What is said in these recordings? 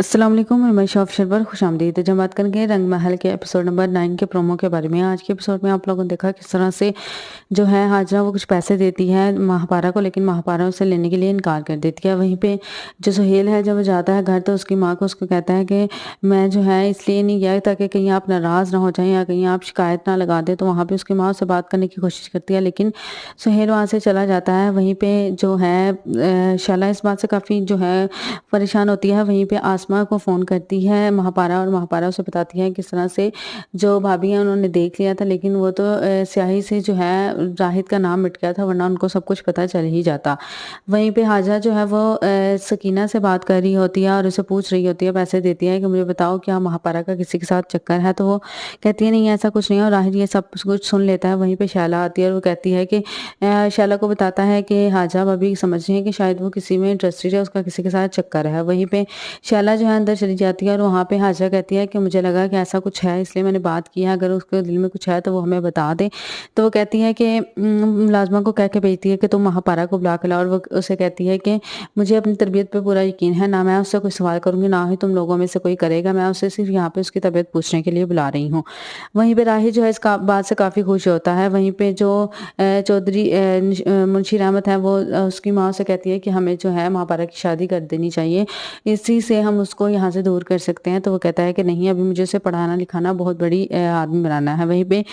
अस्सलाम वालेकुम और मैं शॉफ पर खुशामदीद। तो जब बात करेंगे रंग महल के एपिसोड नंबर 9 के प्रोमो के बारे में। आज के एपिसोड में आप लोगों ने देखा किस तरह से जो है हाजरा वो कुछ पैसे देती है महापारा को, लेकिन महापारा उसे लेने के लिए इनकार कर देती है। वहीं पे जो सुहेल है जब वो जाता है घर तो उसकी माँ को उसको कहता है कि मैं जो है इसलिए नहीं गया ताकि कहीं आप नाराज़ ना हो जाएं या कहीं आप शिकायत ना लगा दें। तो वहाँ पे उसकी माँ उससे बात करने की कोशिश करती है, लेकिन सुहेल वहाँ से चला जाता है। वहीं पे जो है शाला इस बात से काफ़ी जो है परेशान होती है। वहीं पे आसमा को फ़ोन करती है महापारा और महापारा उसे बताती है किस तरह से जो भाभी हैं उन्होंने देख लिया था, लेकिन वो तो स्याही से जो है राहित का नाम मिट गया था, वरना उनको सब कुछ पता चल ही जाता। वहीं पे हाजरा जो है वो सकीना से बात कर रही होती है और उसे पूछ रही होती है, पैसे देती है कि मुझे बताओ क्या महापारा का किसी के साथ चक्कर है। तो वो कहती है नहीं ऐसा कुछ नहीं है, और राहित ये सब कुछ सुन लेता है। वहीं पे शैला आती है और वो कहती है कि शैला को बताता है कि हाजरा भाभी समझ रही है कि शायद वो किसी में इंटरेस्टेड है, उसका किसी के साथ चक्कर है। वहीं पे शैला जो है अंदर चली जाती है और वहाँ पे हाजरा कहती है कि मुझे लगा कि ऐसा कुछ है इसलिए मैंने बात की है, अगर उसके दिल में कुछ है तो वो हमें बता दे। तो वो कहती है कि मुलाजमा को कह के भेजती है कि तुम महापारा को बुला के लाओ, और वो उसे कहती है कि मुझे अपनी तरबियत पे पूरा यकीन है, ना मैं उससे कोई सवाल करूंगी ना ही तुम लोगों में से कोई करेगा, मैं उसे सिर्फ यहाँ पे उसकी तबीयत पूछने के लिए बुला रही हूँ। वहीं पे राही जो है इस बात से काफ़ी खुश होता है। वहीं पे जो चौधरी मुंशी रहमत है वो उसकी माँ से कहती है कि हमें जो है महापारा की शादी कर देनी चाहिए, इसी से हम उसको यहाँ से दूर कर सकते हैं। तो वो कहता है कि नहीं, अभी मुझे उसे पढ़ाना लिखाना बहुत बड़ी आदमी बनाना है। वहीं पे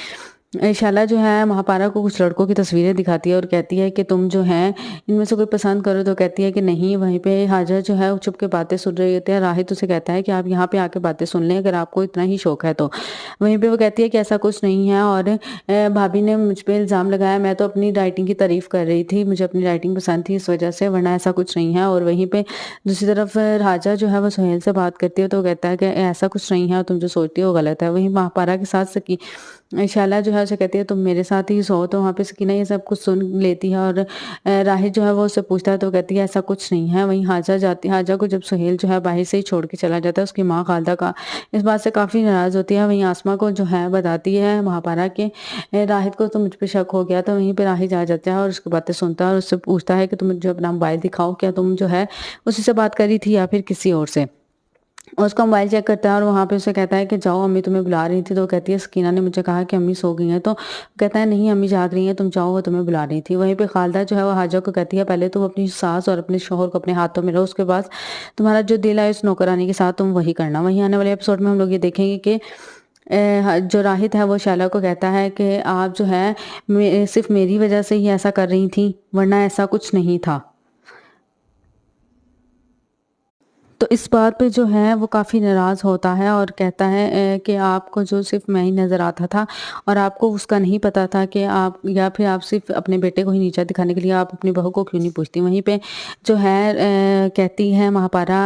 शाला जो है महापारा को कुछ लड़कों की तस्वीरें दिखाती है और कहती है कि तुम जो है इनमें से कोई पसंद करो। तो कहती है कि नहीं। वहीं पे हाजरा जो है चुप के बातें सुन रही होती है। राहित उसे कहता है कि आप यहाँ पे आके बातें सुन लें अगर आपको इतना ही शौक है तो। वहीं पे वो कहती है कि ऐसा कुछ नहीं है, और भाभी ने मुझ पे इल्ज़ाम लगाया, मैं तो अपनी राइटिंग की तारीफ कर रही थी, मुझे अपनी राइटिंग पसंद थी इस वजह से, वरना ऐसा कुछ नहीं है। और वहीं पे दूसरी तरफ राजा जो है वो सुहेल से बात करती है तो वो कहता है कि ऐसा कुछ नहीं है और तुम जो सोचती हो गलत है। वहीं महापारा के साथ सकी शाला जो है उसे कहती है तुम मेरे साथ ही सो। तो वहाँ पे सकीना ये सब कुछ सुन लेती है और राहित जो है वो उससे पूछता है तो कहती है ऐसा कुछ नहीं है। वहीं हाजा को जब सुहेल जो है बाहर से ही छोड़ के चला जाता है, उसकी माँ खालदा का इस बात से काफ़ी नाराज़ होती है। वहीं आसमा को जो है बताती है महापारा के राहित को तो मुझ पे शक हो गया। तो वहीं पे राहित आ जाता है और उसकी बातें सुनता है और उससे पूछता है कि तुम मुझे अपना मोबाइल दिखाओ, क्या तुम जो है उसी से बात करी थी या फिर किसी और से। और उसका मोबाइल चेक करता है और वहाँ पे उसे कहता है कि जाओ अम्मी तुम्हें बुला रही थी। तो वो कहती है सकीना ने मुझे कहा कि अम्मी सो गई हैं। तो कहता है नहीं अम्मी जाग रही हैं, तुम जाओ वो तुम्हें बुला रही थी। वहीं पे खालदा जो है वो हाजा को कहती है पहले तो अपनी सास और अपने शोहर को अपने हाथों में रहो, उसके बाद तुम्हारा जो दिल है उस नौकरानी के साथ तुम वही करना। वहीं आने वाले एपिसोड में हम लोग ये देखेंगे कि जो राहित है वो शैला को कहता है कि आप जो है सिर्फ मेरी वजह से ही ऐसा कर रही थी, वरना ऐसा कुछ नहीं था। तो इस बात पे जो है वो काफ़ी नाराज़ होता है और कहता है कि आपको जो सिर्फ़ मैं ही नज़र आता था और आपको उसका नहीं पता था कि आप, या फिर आप सिर्फ़ अपने बेटे को ही नीचा दिखाने के लिए आप अपनी बहू को क्यों नहीं पूछती। वहीं पे जो है कहती है महापारा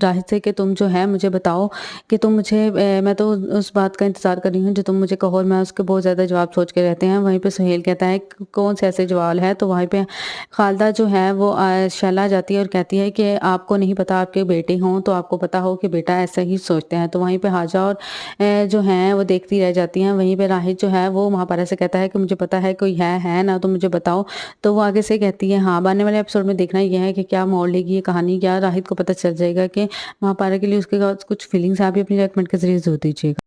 राहित से कि तुम जो है मुझे बताओ कि तुम मुझे मैं तो उस बात का इंतज़ार कर रही हूँ जो तुम मुझे कहो, और मैं उसके बहुत ज़्यादा जवाब सोच के रहते हैं। वहीं पे सुहेल कहता है कौन से ऐसे जवाब है। तो वहीं पे खालदा जो है वो शैला जाती है और कहती है कि आपको नहीं पता आपके बेटे हों तो आपको पता हो कि बेटा ऐसा ही सोचते हैं। तो वहीं पे हाजा और जो हैं वो देखती रह जाती हैं। वहीं पे राहित जो है वो महापारा से कहता है कि मुझे पता है कोई है ना, तो मुझे बताओ। तो वो आगे से कहती है हाँ। अब आने वाले एपिसोड में देखना यह है कि क्या मोड़ लेगी ये कहानी, क्या राहित को पता चल जाएगा कि महापारा के लिए उसके कुछ फीलिंग्स। आप भी अपनी रेकमेंड के जरिए जरूर दीजिएगा।